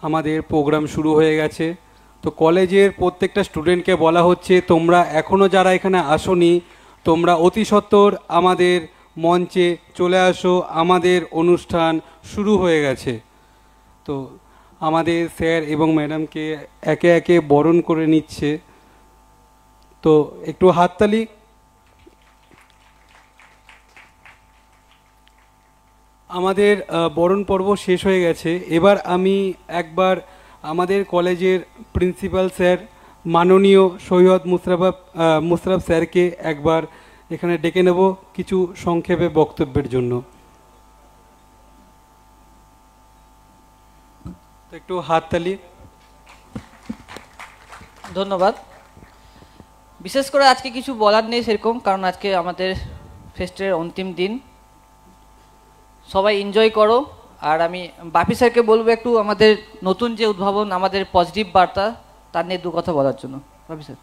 আমাদের প্রোগ্রাম শুরু হয়ে গেছে। তো কলেজের প্রত্যেকটা স্টুডেন্টকে বলা হচ্ছে, তোমরা এখনও যারা এখানে আসোনি, তোমরা অতি সত্বর আমাদের মঞ্চে চলে আসো, আমাদের অনুষ্ঠান শুরু হয়ে গেছে। তো আমাদের স্যার এবং ম্যাডামকে একে একে বরণ করে নিচ্ছে, তো একটু হাততালি। আমাদের বরণ পর্ব শেষ হয়ে গেছে। এবার আমি একবার আমাদের কলেজের প্রিন্সিপাল স্যার মাননীয় সৈয়দ মুশরাফ স্যারকে একবার এখানে ডেকে নেব কিছু সংক্ষেপে বক্তব্যের জন্য। তো একটু হাততালি। ধন্যবাদ। বিশেষ করে আজকে কিছু বলার নেই সেরকম, কারণ আজকে আমাদের ফেস্টের অন্তিম দিন। সবাই এনজয় করো। আর আমি বাপি স্যারকে বলবো একটু আমাদের নতুন যে উদ্ভাবন, আমাদের পজিটিভ বার্তা, তার নিয়ে দু কথা বলার জন্য। বাপি স্যার।